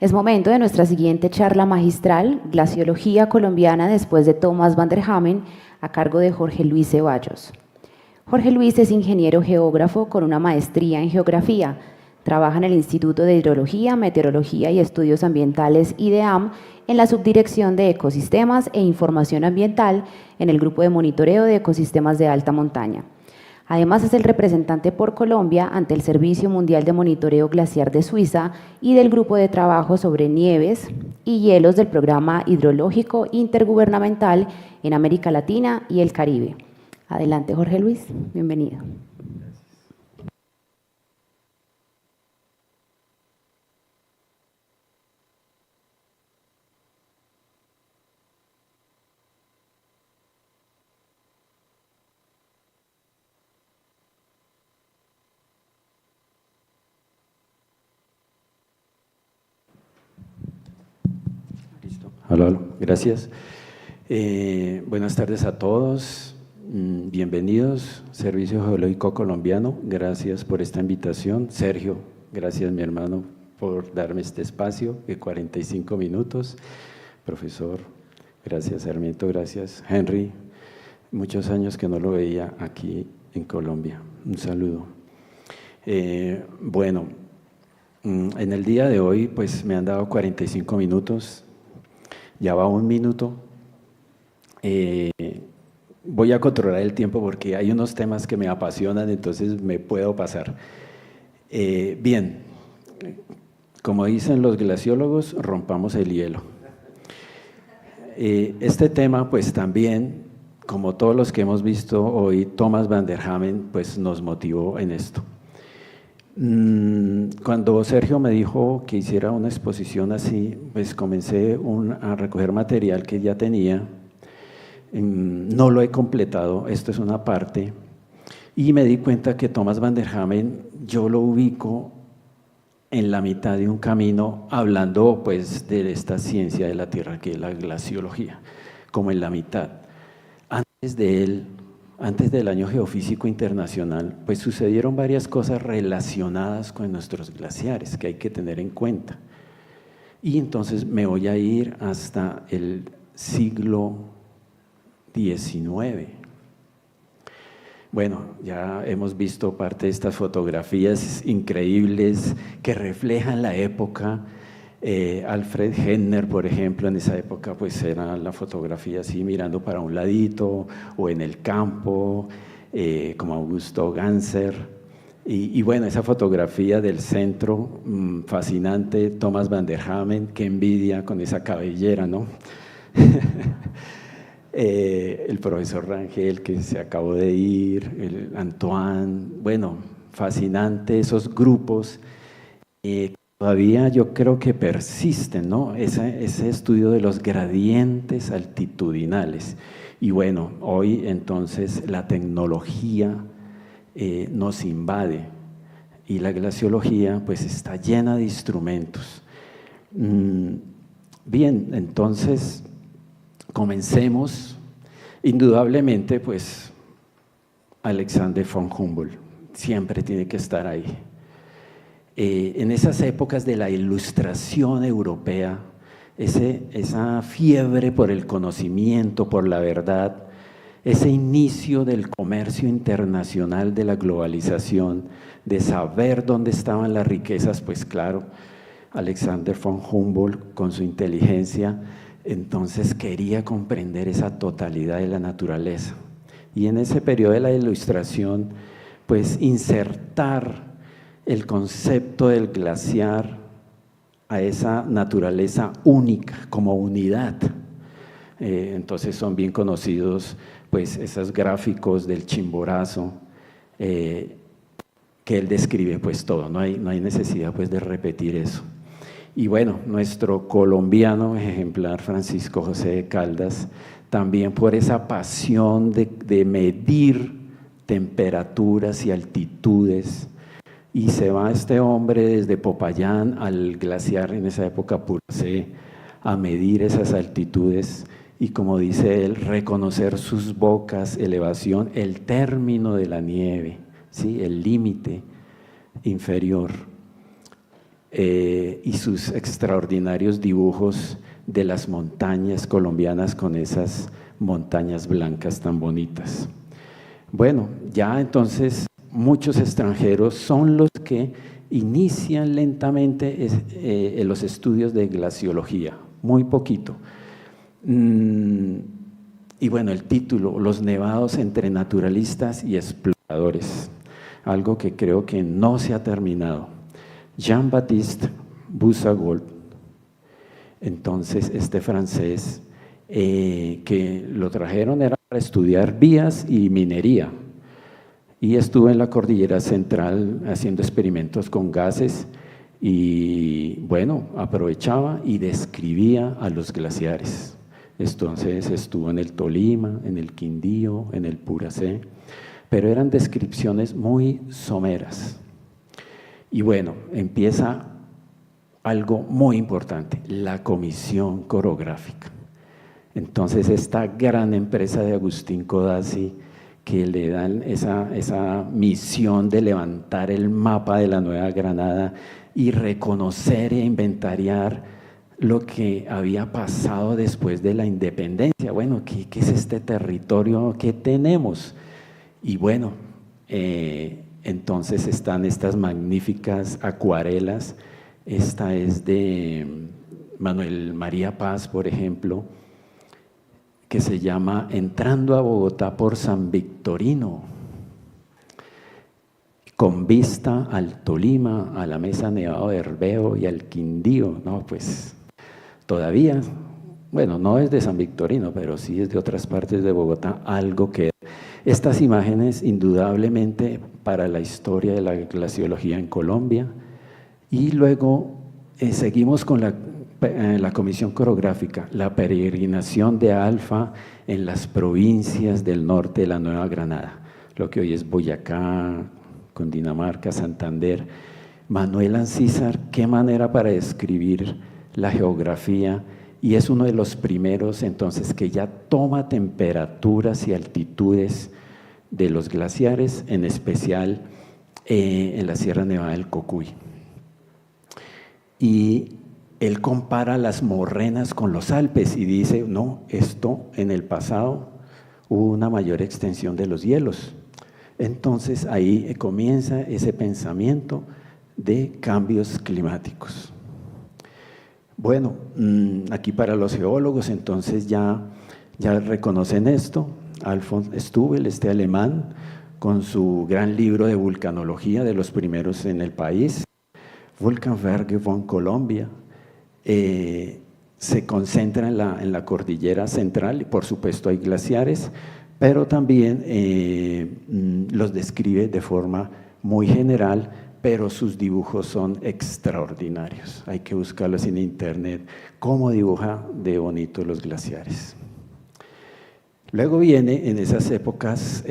Es momento de nuestra siguiente charla magistral, Glaciología colombiana después de Thomas van der Hamen, a cargo de Jorge Luis Ceballos. Jorge Luis es ingeniero geógrafo con una maestría en geografía. Trabaja en el Instituto de Hidrología, Meteorología y Estudios Ambientales IDEAM en la Subdirección de Ecosistemas e Información Ambiental en el Grupo de Monitoreo de Ecosistemas de Alta Montaña. Además, es el representante por Colombia ante el Servicio Mundial de Monitoreo Glaciar de Suiza y del Grupo de Trabajo sobre Nieves y Hielos del Programa Hidrológico Intergubernamental en América Latina y el Caribe. Adelante, Jorge Luis, bienvenido. Hola, gracias. Buenas tardes a todos, bienvenidos, Servicio Geológico Colombiano, gracias por esta invitación. Sergio, gracias mi hermano por darme este espacio de 45 minutos. Profesor, gracias Sarmiento, gracias Henry, muchos años que no lo veía aquí en Colombia, un saludo. Bueno, en el día de hoy pues me han dado 45 minutos. Ya va un minuto. Voy a controlar el tiempo porque hay unos temas que me apasionan, entonces me puedo pasar. Bien, como dicen los glaciólogos, rompamos el hielo. Este tema, pues también, como todos los que hemos visto hoy, Thomas van der Hamen, pues nos motivó en esto. Cuando Sergio me dijo que hiciera una exposición así, pues comencé a recoger material que ya tenía, no lo he completado, esto es una parte, y me di cuenta que Thomas van der Hamen yo lo ubico en la mitad de un camino hablando pues de esta ciencia de la Tierra que es la glaciología, como en la mitad. Antes de él, antes del Año Geofísico Internacional, pues sucedieron varias cosas relacionadas con nuestros glaciares que hay que tener en cuenta. Y entonces me voy a ir hasta el siglo XIX. Bueno, ya hemos visto parte de estas fotografías increíbles que reflejan la época. Alfred Henner, por ejemplo, en esa época pues era la fotografía así mirando para un ladito o en el campo, como Augusto Ganser y bueno, esa fotografía del centro, fascinante, Thomas van der Hamen, qué envidia con esa cabellera, ¿no? El profesor Rangel que se acabó de ir, el Antoine, bueno, fascinante esos grupos. Todavía yo creo que persisten, ¿no? Ese estudio de los gradientes altitudinales. Y bueno, hoy entonces la tecnología nos invade y la glaciología pues está llena de instrumentos. Bien, entonces comencemos. Indudablemente pues Alexander von Humboldt siempre tiene que estar ahí. En esas épocas de la Ilustración europea, esa fiebre por el conocimiento, por la verdad, ese inicio del comercio internacional, de la globalización, de saber dónde estaban las riquezas, pues claro, Alexander von Humboldt con su inteligencia, entonces quería comprender esa totalidad de la naturaleza. Y en ese periodo de la Ilustración, pues insertar el concepto del glaciar a esa naturaleza única, como unidad. Entonces son bien conocidos pues esos gráficos del Chimborazo, que él describe pues todo, no hay necesidad pues de repetir eso. Y bueno, nuestro colombiano ejemplar Francisco José de Caldas, también por esa pasión de medir temperaturas y altitudes. Y se va este hombre desde Popayán al glaciar en esa época Puracé a medir esas altitudes y, como dice él, reconocer sus bocas, elevación, el término de la nieve, ¿sí? El límite inferior. y sus extraordinarios dibujos de las montañas colombianas con esas montañas blancas tan bonitas. Bueno, ya entonces muchos extranjeros son los que inician lentamente los estudios de glaciología, muy poquito. Y bueno, el título, Los nevados entre naturalistas y exploradores, algo que creo que no se ha terminado. Jean-Baptiste Boussagold, entonces este francés, que lo trajeron era para estudiar vías y minería, y estuvo en la cordillera central haciendo experimentos con gases y bueno, aprovechaba y describía a los glaciares. Entonces estuvo en el Tolima, en el Quindío, en el Puracé, pero eran descripciones muy someras. Y bueno, empieza algo muy importante, la comisión corográfica. Entonces esta gran empresa de Agustín Codazzi, que le dan esa misión de levantar el mapa de la Nueva Granada y reconocer e inventariar lo que había pasado después de la independencia. Bueno, ¿qué es este territorio que tenemos? Y bueno, entonces están estas magníficas acuarelas. Esta es de Manuel María Paz, por ejemplo, que se llama Entrando a Bogotá por San Victorino, con vista al Tolima, a la Mesa Nevado de Herbeo y al Quindío. No, pues todavía, bueno, no es de San Victorino, pero sí es de otras partes de Bogotá, algo que… Estas imágenes, indudablemente, para la historia de la glaciología en Colombia. Y luego seguimos con la comisión corográfica, la peregrinación de Alfa en las provincias del norte de la Nueva Granada, lo que hoy es Boyacá, Cundinamarca, Santander. Manuel Ancísar, qué manera para describir la geografía, y es uno de los primeros entonces que ya toma temperaturas y altitudes de los glaciares, en especial en la Sierra Nevada del Cocuy. Y él compara las morrenas con los Alpes y dice, no, esto en el pasado hubo una mayor extensión de los hielos. Entonces ahí comienza ese pensamiento de cambios climáticos. Bueno, aquí para los geólogos entonces ya reconocen esto. Alfons Stubel, este alemán, con su gran libro de vulcanología, de los primeros en el país, Vulkanberge von Colombia, se concentra en la cordillera central, y por supuesto hay glaciares, pero también los describe de forma muy general, pero sus dibujos son extraordinarios. Hay que buscarlos en internet, cómo dibuja de bonito los glaciares. Luego viene en esas épocas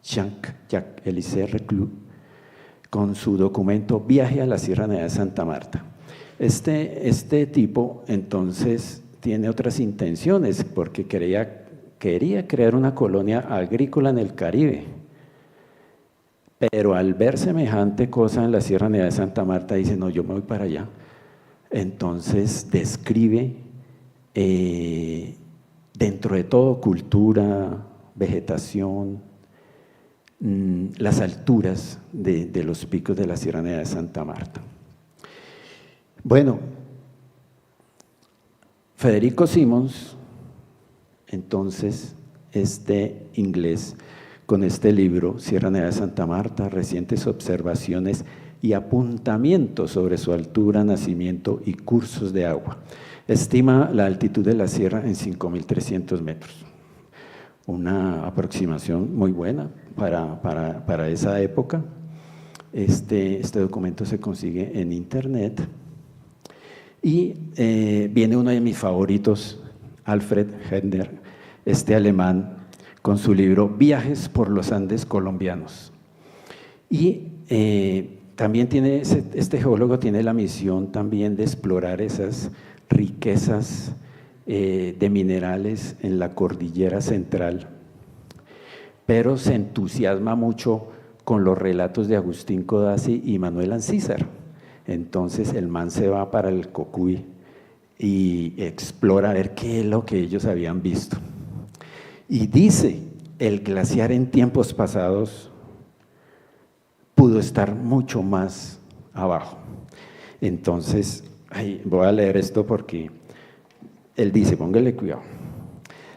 Jacques-Élisée Reclus, con su documento Viaje a la Sierra Nevada de Santa Marta. Este tipo entonces tiene otras intenciones, porque quería crear una colonia agrícola en el Caribe, pero al ver semejante cosa en la Sierra Nevada de Santa Marta dice, no, yo me voy para allá. Entonces describe dentro de todo cultura, vegetación, las alturas de los picos de la Sierra Nevada de Santa Marta. Bueno, Federico Simons, entonces, este inglés, con este libro, Sierra Nevada de Santa Marta, recientes observaciones y apuntamientos sobre su altura, nacimiento y cursos de agua. Estima la altitud de la sierra en 5.300 metros. Una aproximación muy buena para esa época. Este documento se consigue en internet. Y viene uno de mis favoritos, Alfred Hedner, este alemán, con su libro Viajes por los Andes colombianos. Y también este geólogo tiene la misión también de explorar esas riquezas de minerales en la cordillera central, pero se entusiasma mucho con los relatos de Agustín Codazzi y Manuel Ancísar. Entonces el man se va para el Cocuy y explora a ver qué es lo que ellos habían visto. Y dice, el glaciar en tiempos pasados pudo estar mucho más abajo. Entonces, voy a leer esto porque él dice, póngale cuidado.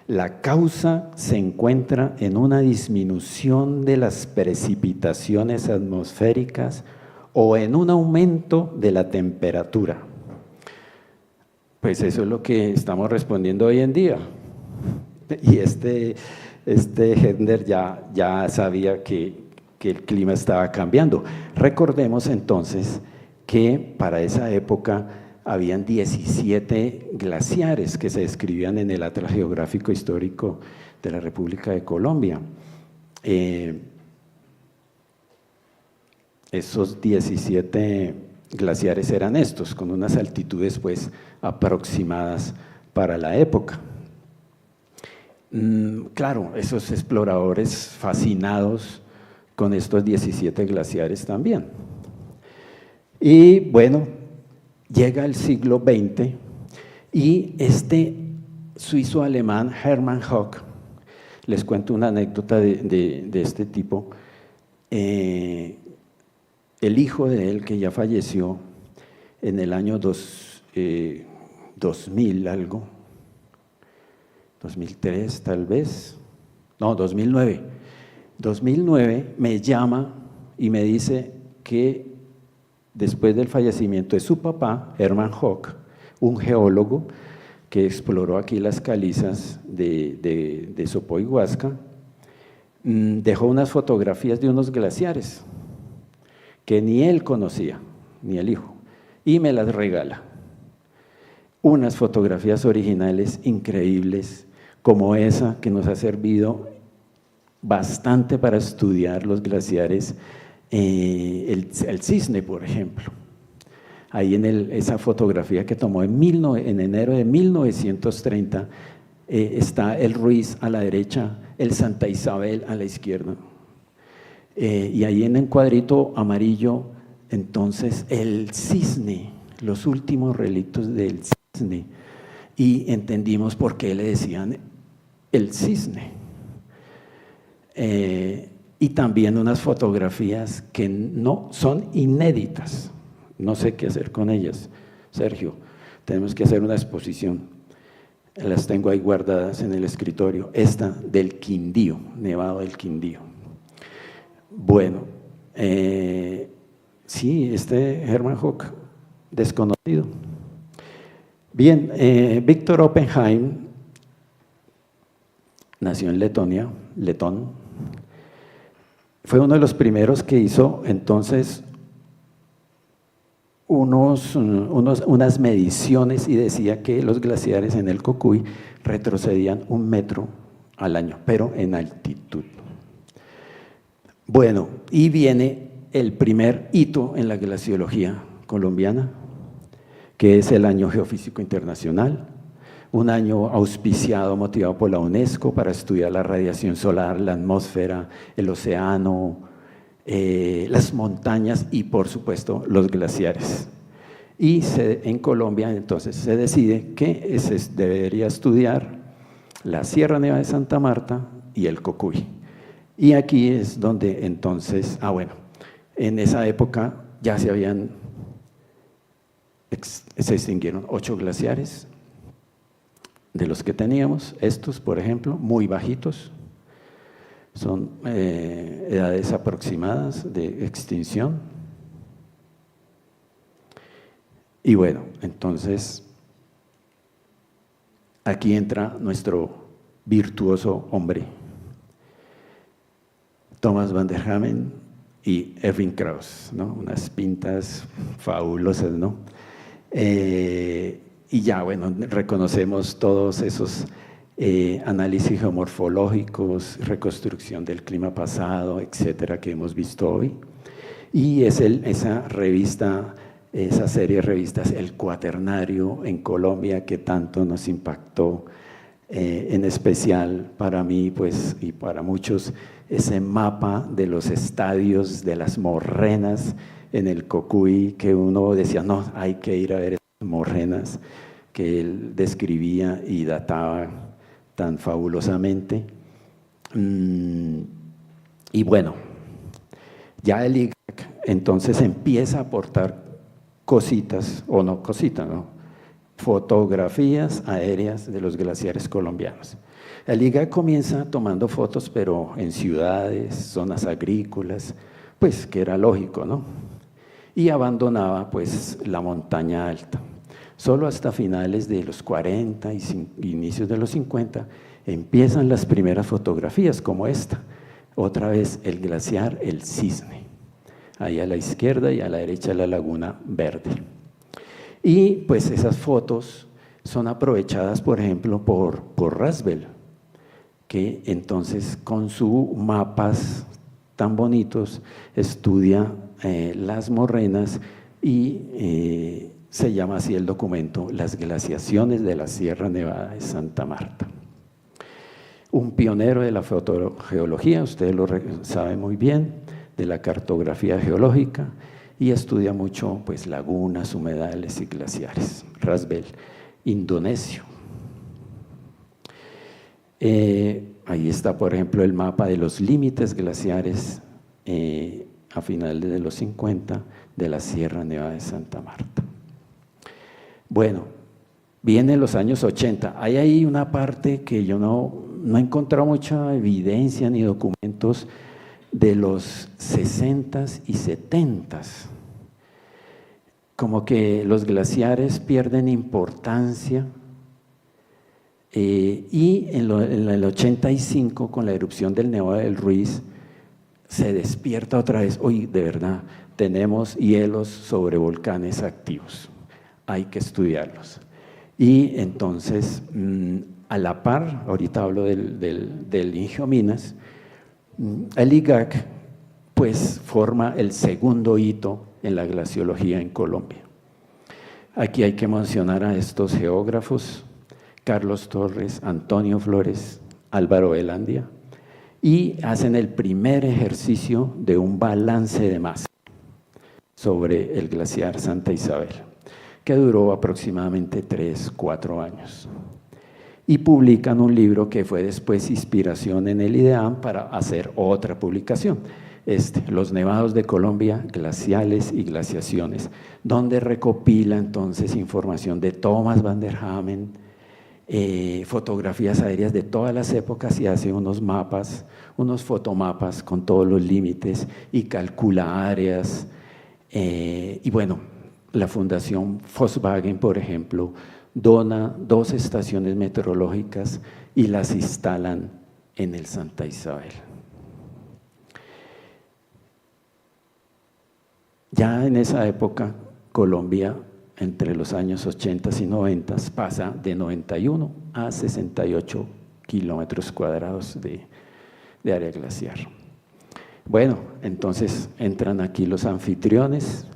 La causa se encuentra en una disminución de las precipitaciones atmosféricas o en un aumento de la temperatura. Pues eso es lo que estamos respondiendo hoy en día. Y este Hendler ya sabía que el clima estaba cambiando. Recordemos entonces que para esa época habían 17 glaciares que se describían en el Atlas Geográfico Histórico de la República de Colombia. Esos 17 glaciares eran estos, con unas altitudes pues aproximadas para la época. Claro, esos exploradores fascinados con estos 17 glaciares también. Y bueno, llega el siglo XX y este suizo-alemán Hermann Hoch, les cuento una anécdota de este tipo, el hijo de él que ya falleció en el año 2000 algo, 2003 tal vez, no, 2009. 2009 me llama y me dice que después del fallecimiento de su papá, Hermann Hoch, un geólogo que exploró aquí las calizas de Sopó y Huasca, dejó unas fotografías de unos glaciares que ni él conocía, ni el hijo, y me las regala. Unas fotografías originales increíbles, como esa que nos ha servido bastante para estudiar los glaciares, el Cisne, por ejemplo. Ahí en esa fotografía que tomó en enero de 1930, está el Ruiz a la derecha, el Santa Isabel a la izquierda. Y ahí en el cuadrito amarillo, entonces, el Cisne, los últimos relictos del Cisne. Y entendimos por qué le decían el Cisne. Y también unas fotografías que no son inéditas, no sé qué hacer con ellas. Sergio, tenemos que hacer una exposición, las tengo ahí guardadas en el escritorio, esta del Quindío, Nevado del Quindío. Bueno, sí, Hermann Hoch, desconocido. Bien, Víctor Oppenheim nació en Letonia, letón. Fue uno de los primeros que hizo entonces unas mediciones y decía que los glaciares en el Cocuy retrocedían 1 metro al año, pero en altitud. Bueno, y viene el primer hito en la glaciología colombiana, que es el Año Geofísico Internacional, un año auspiciado, motivado por la UNESCO para estudiar la radiación solar, la atmósfera, el océano, las montañas y por supuesto los glaciares. Y en Colombia entonces se decide que se debería estudiar la Sierra Nevada de Santa Marta y el Cocuy. Y aquí es donde entonces, en esa época ya se extinguieron 8 glaciares de los que teníamos, estos por ejemplo, muy bajitos, son edades aproximadas de extinción. Y bueno, entonces aquí entra nuestro virtuoso hombre, Thomas van der Hamen y Erwin Krauss, ¿no? Unas pintas fabulosas, ¿no? Y ya, bueno, reconocemos todos esos análisis geomorfológicos, reconstrucción del clima pasado, etcétera, que hemos visto hoy. Y es esa revista, esa serie de revistas, El Cuaternario en Colombia, que tanto nos impactó, en especial para mí, pues, y para muchos, ese mapa de los estadios, de las morrenas en el Cocuy, que uno decía, no, hay que ir a ver esas morrenas que él describía y databa tan fabulosamente. Y bueno, ya el IGAC entonces empieza a aportar cositas, o no cositas, ¿no? Fotografías aéreas de los glaciares colombianos. El IGAC comienza tomando fotos, pero en ciudades, zonas agrícolas, pues que era lógico, ¿no? Y abandonaba pues la montaña alta. Solo hasta finales de los 40 y inicios de los 50 empiezan las primeras fotografías como esta. Otra vez el glaciar El Cisne, ahí a la izquierda y a la derecha la Laguna Verde. Y pues esas fotos son aprovechadas, por ejemplo, por Rasbel, que entonces con sus mapas tan bonitos estudia las morrenas y se llama así el documento, Las glaciaciones de la Sierra Nevada de Santa Marta. Un pionero de la fotogeología, ustedes lo saben muy bien, de la cartografía geológica, y estudia mucho pues lagunas, humedales y glaciares. Rasbel, indonesio. Ahí está, por ejemplo, el mapa de los límites glaciares a finales de los 50 de la Sierra Nevada de Santa Marta. Bueno, vienen los años 80. Hay ahí una parte que yo no he encontrado mucha evidencia ni documentos de los 60s y 70s. Como que los glaciares pierden importancia y en el 85, con la erupción del Nevado del Ruiz, se despierta otra vez. Hoy de verdad tenemos hielos sobre volcanes activos, hay que estudiarlos. Y entonces, a la par, ahorita hablo del Ingio Minas, el IGAC pues forma el segundo hito en la glaciología en Colombia. Aquí hay que mencionar a estos geógrafos, Carlos Torres, Antonio Flores, Álvaro Velandia, y hacen el primer ejercicio de un balance de masa sobre el glaciar Santa Isabel, que duró aproximadamente 3-4 años. Y publican un libro que fue después inspiración en el IDEAM para hacer otra publicación, Los Nevados de Colombia, glaciales y glaciaciones, donde recopila entonces información de Thomas van der Hamen, fotografías aéreas de todas las épocas y hace unos mapas, unos fotomapas con todos los límites y calcula áreas. Y bueno, la Fundación Volkswagen, por ejemplo, dona 2 estaciones meteorológicas y las instalan en el Santa Isabel. Ya en esa época, Colombia, entre los años 80 y 90, pasa de 91 a 68 kilómetros cuadrados de área glaciar. Bueno, entonces entran aquí los anfitriones.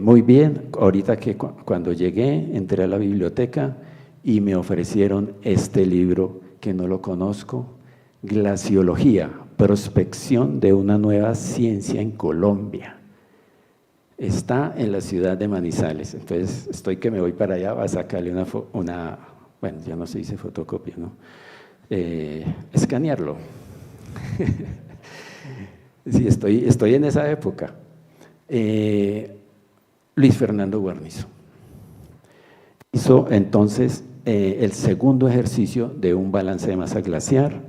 Muy bien, ahorita que cuando llegué, entré a la biblioteca y me ofrecieron este libro que no lo conozco, Glaciología, prospección de una nueva ciencia en Colombia. Está en la ciudad de Manizales, entonces estoy que me voy para allá a sacarle una bueno, ya no se dice fotocopia, ¿no? Escanearlo. Sí, estoy en esa época. Luis Fernando Guarnizo hizo entonces el segundo ejercicio de un balance de masa glaciar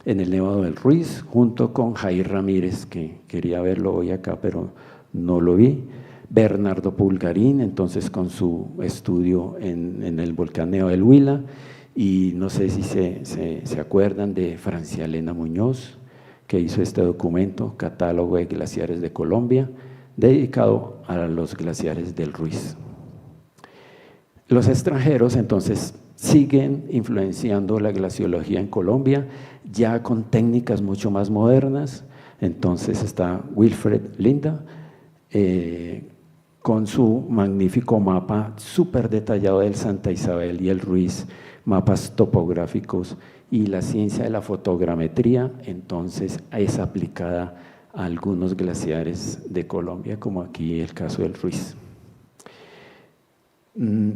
en el Nevado del Ruiz, junto con Jair Ramírez, que quería verlo hoy acá, pero no lo vi, Bernardo Pulgarín, entonces con su estudio en el volcán Nevado del Huila, y no sé si se acuerdan de Francia Elena Muñoz, que hizo este documento, Catálogo de Glaciares de Colombia, dedicado a los glaciares del Ruiz. Los extranjeros entonces siguen influenciando la glaciología en Colombia, ya con técnicas mucho más modernas. Entonces está Wilfred Linda, con su magnífico mapa súper detallado del Santa Isabel y el Ruiz, mapas topográficos, y la ciencia de la fotogrametría entonces es aplicada a algunos glaciares de Colombia, como aquí el caso del Ruiz.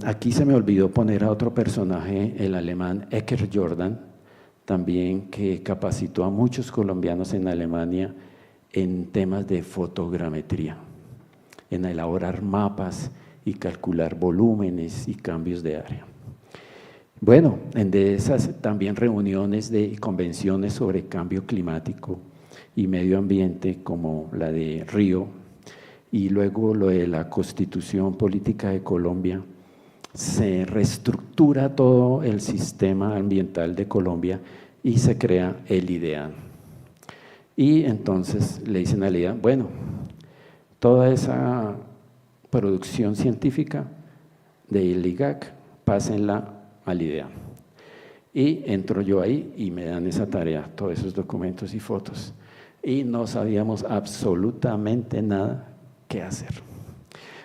Aquí se me olvidó poner a otro personaje, el alemán Ecker Jordan, también que capacitó a muchos colombianos en Alemania en temas de fotogrametría, en elaborar mapas y calcular volúmenes y cambios de área. Bueno, de esas también reuniones de convenciones sobre cambio climático y medio ambiente, como la de Río, y luego lo de la Constitución Política de Colombia, se reestructura todo el sistema ambiental de Colombia y se crea el IDEAN. Y entonces le dicen al IDEAN, bueno, toda esa producción científica del IGAC, pásenla al IDEAN. Y entro yo ahí y me dan esa tarea, todos esos documentos y fotos. Y no sabíamos absolutamente nada qué hacer.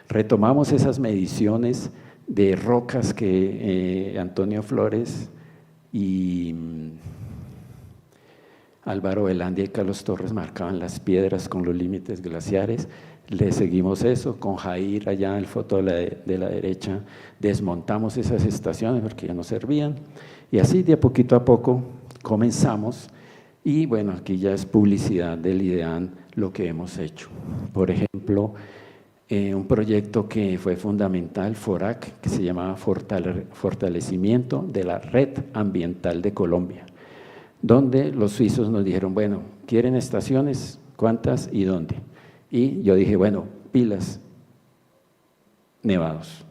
Retomamos esas mediciones de rocas que Antonio Flores y Álvaro Velandia y Carlos Torres marcaban las piedras con los límites glaciares. Le seguimos eso, con Jair allá, el foto de la derecha, desmontamos esas estaciones porque ya no servían, y así de poquito a poco comenzamos, y bueno, aquí ya es publicidad del IDEAN lo que hemos hecho. Por ejemplo, un proyecto que fue fundamental, FORAC, que se llamaba Fortalecimiento de la Red Ambiental de Colombia, donde los suizos nos dijeron, bueno, ¿quieren estaciones? ¿Cuántas y dónde? Y yo dije, bueno, pilas, nevados.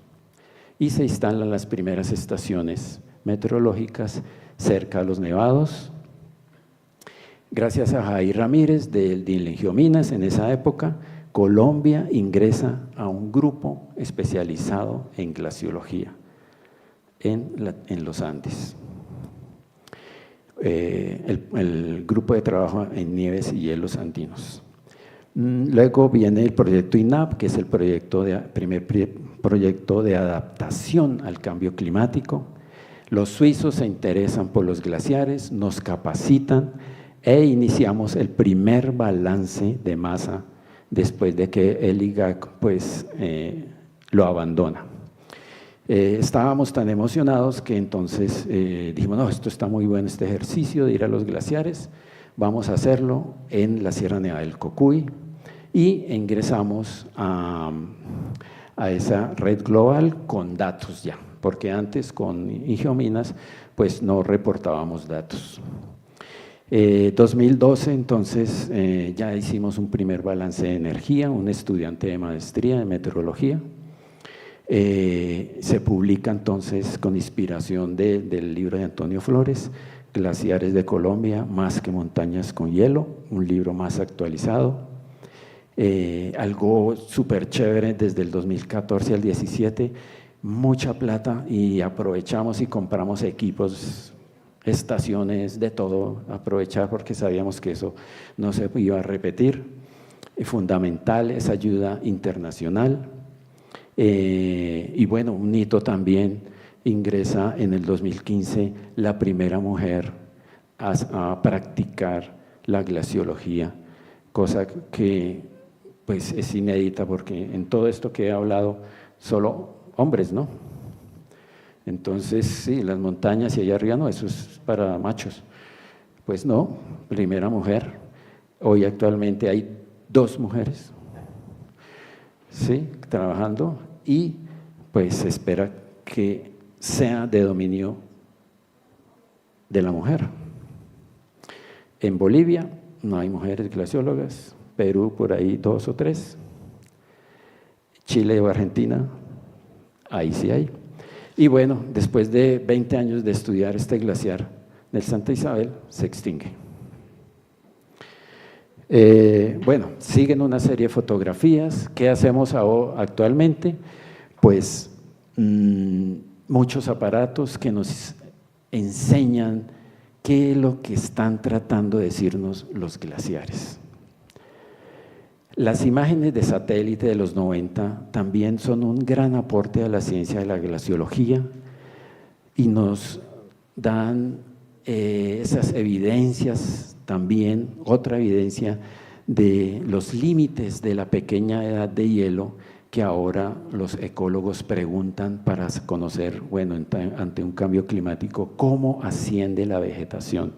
Y se instalan las primeras estaciones meteorológicas cerca de los nevados. Gracias a Jair Ramírez del Ingiominas, en esa época, Colombia ingresa a un grupo especializado en glaciología en los Andes. El grupo de trabajo en nieves y hielos andinos. Luego viene el proyecto INAP, que es el primer proyecto de adaptación al cambio climático. Los suizos se interesan por los glaciares, nos capacitan e iniciamos el primer balance de masa después de que el IGAC pues, lo abandona. Estábamos tan emocionados que entonces dijimos, no, esto está muy bueno, este ejercicio de ir a los glaciares, vamos a hacerlo en la Sierra Nevada del Cocuy, y ingresamos a esa red global con datos ya, porque antes con Ingiominas pues no reportábamos datos. 2012 entonces ya hicimos un primer balance de energía, un estudiante de maestría en meteorología. Se publica entonces con inspiración del libro de Antonio Flores, Glaciares de Colombia, más que montañas con hielo, un libro más actualizado. Algo súper chévere desde el 2014 al 2017, mucha plata y aprovechamos y compramos equipos, estaciones, de todo, aprovechar porque sabíamos que eso no se iba a repetir. Fundamental esa ayuda internacional. Y bueno, un hito también, ingresa en el 2015 la primera mujer a practicar la glaciología, cosa que pues es inédita porque en todo esto que he hablado solo hombres, ¿no? Entonces, sí, las montañas y allá arriba no, eso es para machos. Pues no, primera mujer. Hoy actualmente hay 2 mujeres, sí, trabajando, y pues se espera que sea de dominio de la mujer. En Bolivia no hay mujeres glaciólogas, Perú por ahí 2 o 3, Chile o Argentina, ahí sí hay. Y bueno, después de 20 años de estudiar este glaciar del Santa Isabel, se extingue. Bueno, siguen una serie de fotografías. ¿Qué hacemos actualmente? Pues muchos aparatos que nos enseñan qué es lo que están tratando de decirnos los glaciares. Las imágenes de satélite de los 90 también son un gran aporte a la ciencia de la glaciología y nos dan esas evidencias también, otra evidencia de los límites de la pequeña edad de hielo que ahora los ecólogos preguntan para conocer, bueno, ante un cambio climático, cómo asciende la vegetación.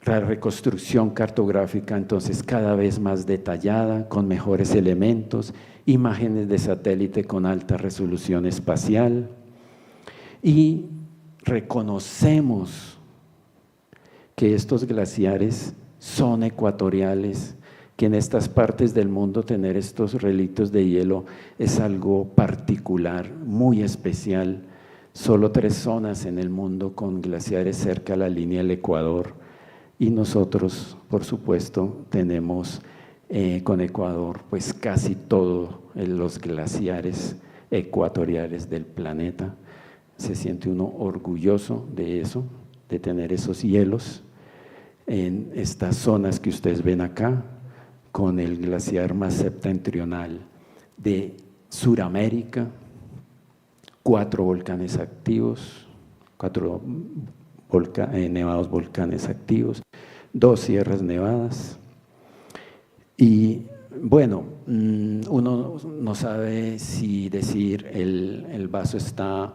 La reconstrucción cartográfica entonces cada vez más detallada, con mejores elementos, imágenes de satélite con alta resolución espacial, y reconocemos que estos glaciares son ecuatoriales, que en estas partes del mundo tener estos relictos de hielo es algo particular, muy especial. Solo 3 zonas en el mundo con glaciares cerca a la línea del Ecuador, y nosotros, por supuesto, tenemos con Ecuador pues casi todos los glaciares ecuatoriales del planeta. Se siente uno orgulloso de eso, de tener esos hielos en estas zonas que ustedes ven acá, con el glaciar más septentrional de Suramérica, 4 volcanes activos, 4 nevados volcanes activos, 2 sierras nevadas. Y bueno, uno no sabe si decir el vaso está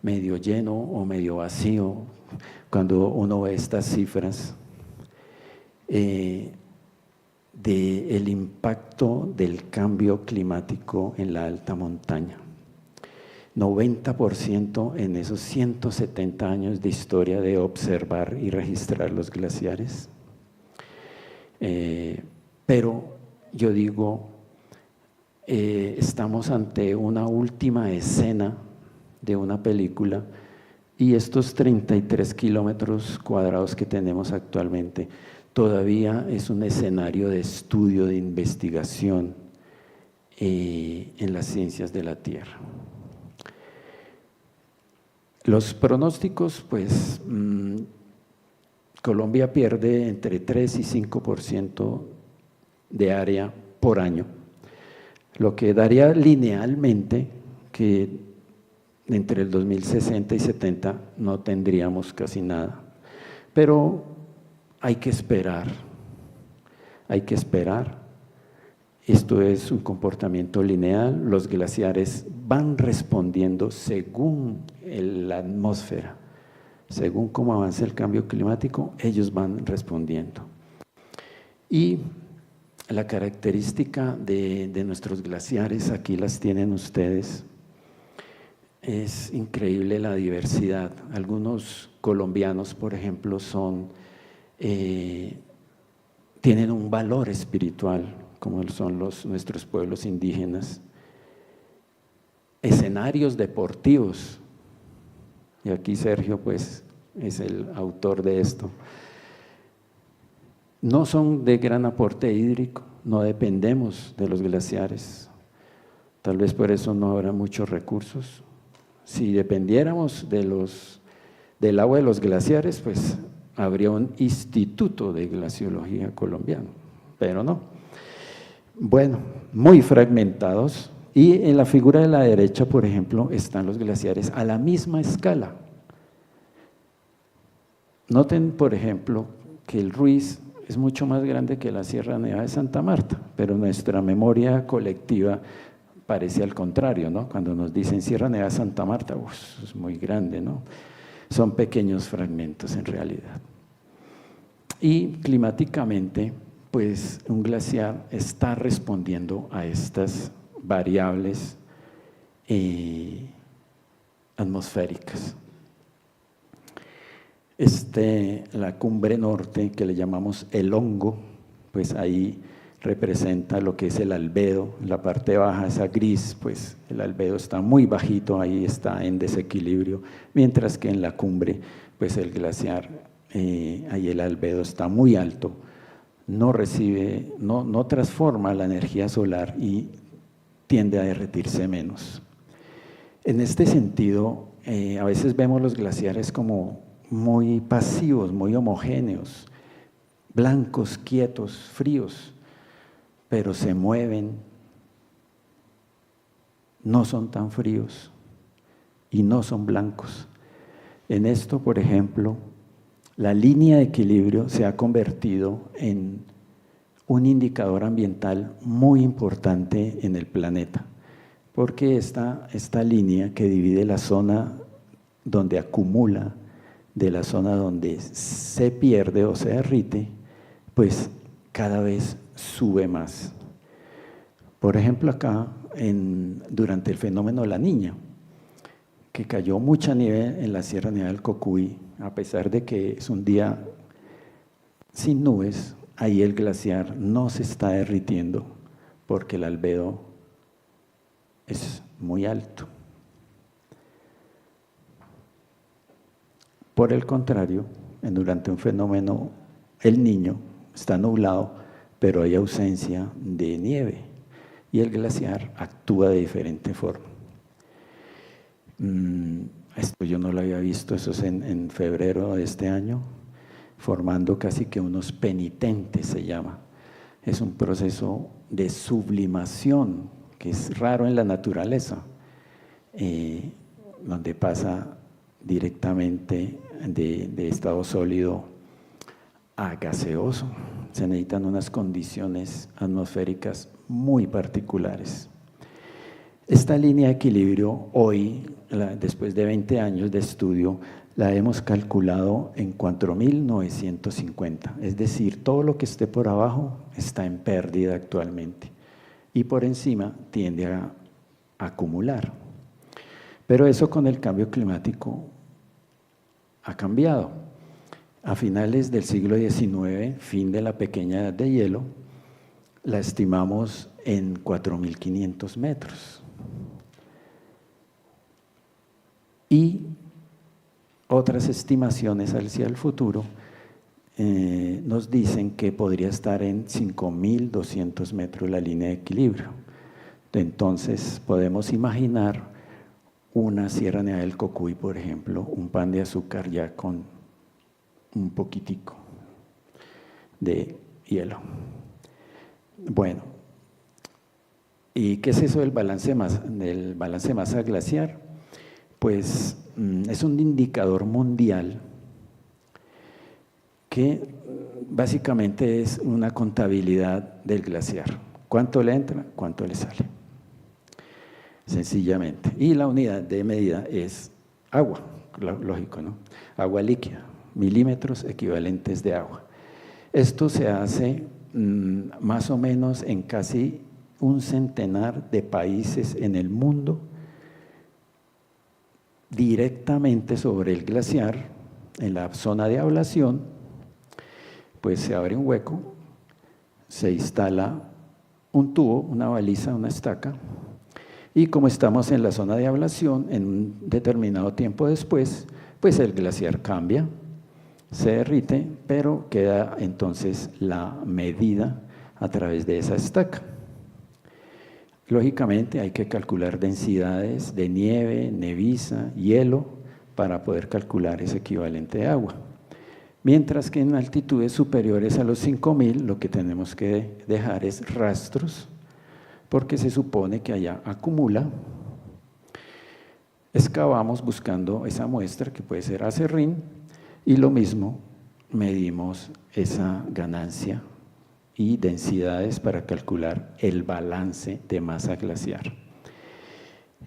medio lleno o medio vacío cuando uno ve estas cifras del impacto del cambio climático en la alta montaña. 90% en esos 170 años de historia de observar y registrar los glaciares. Pero yo digo, estamos ante una última escena de una película, y estos 33 kilómetros cuadrados que tenemos actualmente todavía es un escenario de estudio, de investigación en las ciencias de la Tierra. Los pronósticos, pues, Colombia pierde entre 3 y 5% de área por año, lo que daría linealmente que entre el 2060 y 70 no tendríamos casi nada. Pero hay que esperar, hay que esperar. Esto es un comportamiento lineal, los glaciares van respondiendo según la atmósfera, según cómo avanza el cambio climático, ellos van respondiendo. Y la característica de nuestros glaciares, aquí las tienen ustedes, es increíble la diversidad. Algunos colombianos, por ejemplo, tienen un valor espiritual, como son nuestros pueblos indígenas. Escenarios deportivos, y aquí Sergio pues es el autor de esto. No son de gran aporte hídrico, no dependemos de los glaciares, tal vez por eso no habrá muchos recursos. Si dependiéramos del agua de los glaciares, pues habría un instituto de glaciología colombiano, pero no. Bueno, muy fragmentados, y en la figura de la derecha, por ejemplo, están los glaciares a la misma escala. Noten, por ejemplo, que el Ruiz es mucho más grande que la Sierra Nevada de Santa Marta, pero nuestra memoria colectiva parece al contrario, ¿no? Cuando nos dicen Sierra Nevada de Santa Marta, es muy grande, ¿no? Son pequeños fragmentos en realidad. Y climáticamente, pues un glaciar está respondiendo a estas variables atmosféricas. La cumbre norte, que le llamamos el hongo, pues ahí representa lo que es el albedo, la parte baja, esa gris, pues el albedo está muy bajito, ahí está en desequilibrio, mientras que en la cumbre, pues el glaciar, ahí el albedo está muy alto, no recibe, no transforma la energía solar y tiende a derretirse menos. En este sentido, a veces vemos los glaciares como muy pasivos, muy homogéneos, blancos, quietos, fríos, pero se mueven, no son tan fríos y no son blancos. En esto, por ejemplo, La línea de equilibrio se ha convertido en un indicador ambiental muy importante en el planeta, porque esta línea que divide la zona donde acumula de la zona donde se pierde o se derrite, pues cada vez sube más. Por ejemplo, acá, durante el fenómeno La Niña, que cayó mucha nieve en la Sierra Nevada del Cocuy, a pesar de que es un día sin nubes, ahí el glaciar no se está derritiendo porque el albedo es muy alto. Por el contrario, durante un fenómeno El Niño está nublado, pero hay ausencia de nieve y el glaciar actúa de diferente forma. Esto yo no lo había visto, eso es en febrero de este año, formando casi que unos penitentes se llama. Es un proceso de sublimación que es raro en la naturaleza, donde pasa directamente de estado sólido a gaseoso. Se necesitan unas condiciones atmosféricas muy particulares. Esta línea de equilibrio hoy, después de 20 años de estudio, la hemos calculado en 4.950, es decir, todo lo que esté por abajo está en pérdida actualmente y por encima tiende a acumular. Pero eso con el cambio climático ha cambiado. A finales del siglo XIX, fin de la pequeña edad de hielo, la estimamos en 4.500 metros. Y otras estimaciones hacia el futuro nos dicen que podría estar en 5.200 metros la línea de equilibrio. Entonces podemos imaginar una Sierra Nevada del Cocuy, por ejemplo, un pan de azúcar ya con un poquitico de hielo. Bueno, ¿y qué es eso del balance de masa glaciar? Pues es un indicador mundial que básicamente es una contabilidad del glaciar. ¿Cuánto le entra? ¿Cuánto le sale? Sencillamente. Y la unidad de medida es agua, lógico, ¿no? Agua líquida, milímetros equivalentes de agua. Esto se hace más o menos en casi un centenar de países en el mundo, directamente sobre el glaciar, en la zona de ablación, pues se abre un hueco, se instala un tubo, una baliza, una estaca, y como estamos en la zona de ablación, en un determinado tiempo después, pues el glaciar cambia, se derrite, pero queda entonces la medida a través de esa estaca. Lógicamente hay que calcular densidades de nieve, neviza, hielo, para poder calcular ese equivalente de agua. Mientras que en altitudes superiores a los 5.000 lo que tenemos que dejar es rastros, porque se supone que allá acumula. Excavamos buscando esa muestra que puede ser acerrín y lo mismo medimos esa ganancia y densidades para calcular el balance de masa glaciar.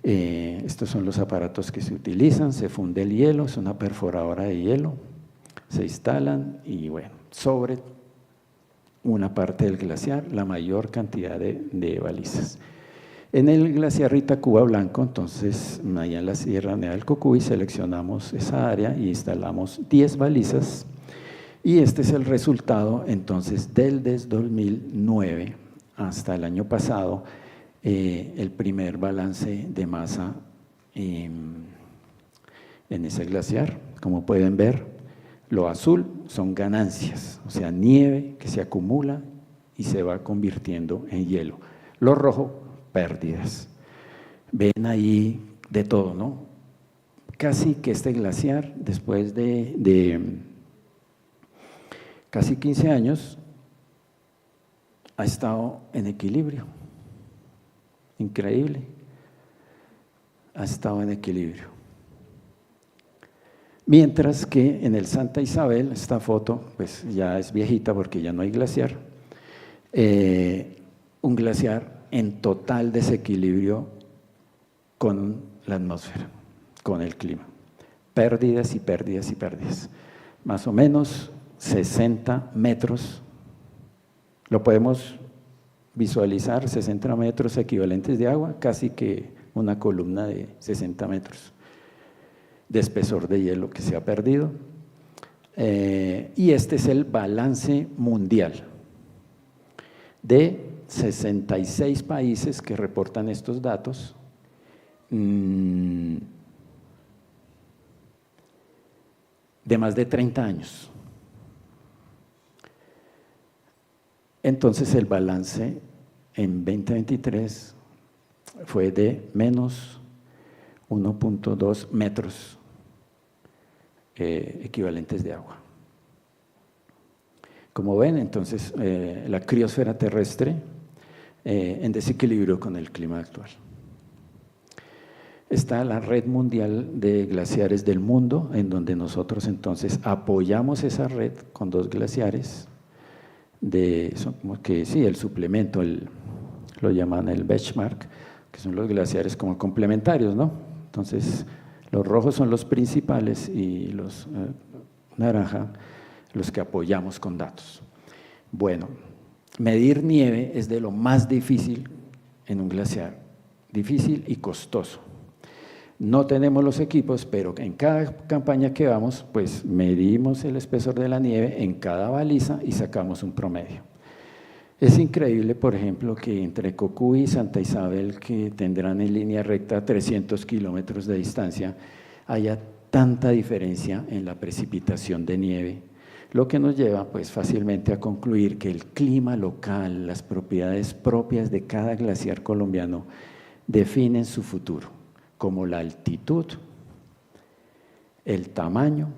Estos son los aparatos que se utilizan, se funde el hielo, es una perforadora de hielo, se instalan y bueno, sobre una parte del glaciar, la mayor cantidad de balizas. En el glaciar Itacuba Blanco, entonces, allá en la Sierra Nevada del Cocuy, seleccionamos esa área y instalamos 10 balizas. Y este es el resultado, entonces, desde 2009 hasta el año pasado, el primer balance de masa en ese glaciar. Como pueden ver, lo azul son ganancias, o sea, nieve que se acumula y se va convirtiendo en hielo. Lo rojo, pérdidas. Ven ahí de todo, ¿no? Casi que este glaciar, después de casi 15 años, ha estado en equilibrio. Increíble. Ha estado en equilibrio. Mientras que en el Santa Isabel, esta foto pues ya es viejita porque ya no hay glaciar, un glaciar en total desequilibrio con la atmósfera, con el clima. Pérdidas y pérdidas y pérdidas. Más o menos 60 metros, lo podemos visualizar, 60 metros equivalentes de agua, casi que una columna de 60 metros de espesor de hielo que se ha perdido. Y este es el balance mundial de 66 países que reportan estos datos. De más de 30 años. Entonces el balance en 2023 fue de menos 1.2 metros equivalentes de agua. Como ven, entonces la criosfera terrestre en desequilibrio con el clima actual. Está la Red Mundial de Glaciares del Mundo, en donde nosotros entonces apoyamos esa red con 2 glaciares, el suplemento, lo llaman el benchmark, que son los glaciares como complementarios, ¿no? Entonces, los rojos son los principales y los naranja los que apoyamos con datos. Bueno, medir nieve es de lo más difícil en un glaciar, difícil y costoso. No tenemos los equipos, pero en cada campaña que vamos, pues medimos el espesor de la nieve en cada baliza y sacamos un promedio. Es increíble, por ejemplo, que entre Cocuy y Santa Isabel, que tendrán en línea recta 300 kilómetros de distancia, haya tanta diferencia en la precipitación de nieve, lo que nos lleva pues fácilmente a concluir que el clima local, las propiedades propias de cada glaciar colombiano definen su futuro, como la altitud, el tamaño,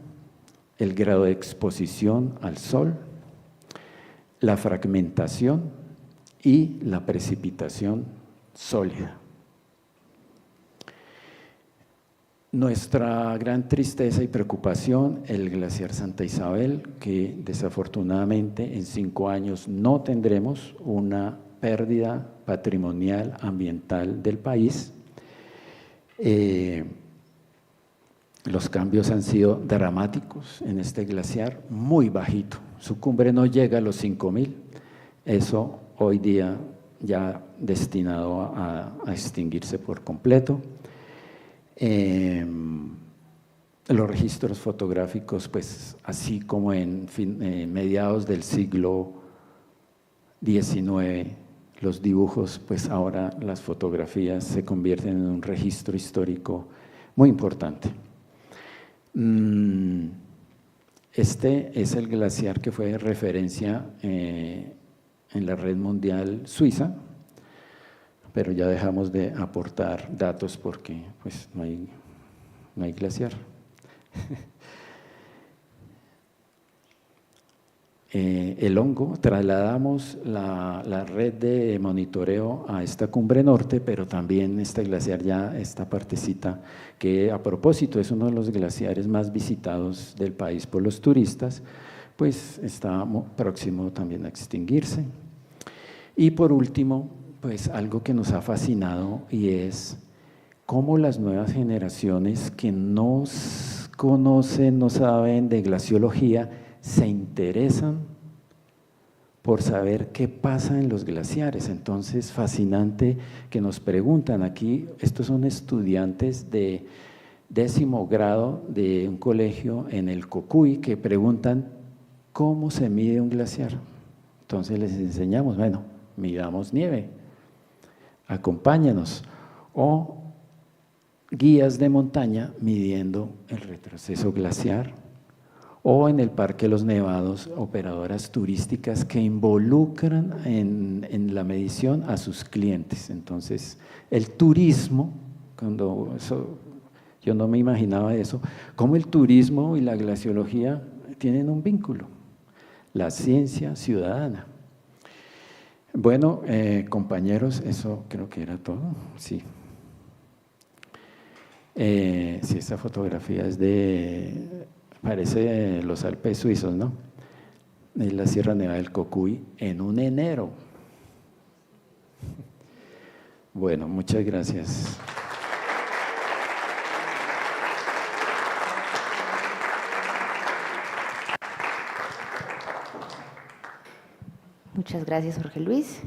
el grado de exposición al sol, la fragmentación y la precipitación sólida. Nuestra gran tristeza y preocupación, el glaciar Santa Isabel, que desafortunadamente en 5 años no tendremos una pérdida patrimonial ambiental del país. Los cambios han sido dramáticos en este glaciar, muy bajito. Su cumbre no llega a los 5.000, eso hoy día ya destinado a extinguirse por completo. Los registros fotográficos, pues así como en mediados del siglo XIX, los dibujos, pues ahora las fotografías se convierten en un registro histórico muy importante. Este es el glaciar que fue de referencia en la red mundial suiza, pero ya dejamos de aportar datos porque pues no hay glaciar. El hongo, trasladamos la red de monitoreo a esta cumbre norte, pero también este glaciar ya, esta partecita, que a propósito es uno de los glaciares más visitados del país por los turistas, pues está próximo también a extinguirse. Y por último, pues algo que nos ha fascinado y es cómo las nuevas generaciones que no conocen, no saben de glaciología, se interesan por saber qué pasa en los glaciares. Entonces, fascinante que nos preguntan aquí, estos son estudiantes de 10º grado de un colegio en el Cocuy que preguntan cómo se mide un glaciar. Entonces les enseñamos, bueno, midamos nieve, acompáñanos, o guías de montaña midiendo el retroceso glaciar, o en el Parque Los Nevados, operadoras turísticas que involucran en la medición a sus clientes. Entonces, el turismo, yo no me imaginaba eso, cómo el turismo y la glaciología tienen un vínculo, la ciencia ciudadana. Bueno, compañeros, eso creo que era todo, sí. Sí, esta fotografía es parece los Alpes suizos, ¿no? En la Sierra Nevada del Cocuy, en un enero. Bueno, muchas gracias. Muchas gracias, Jorge Luis.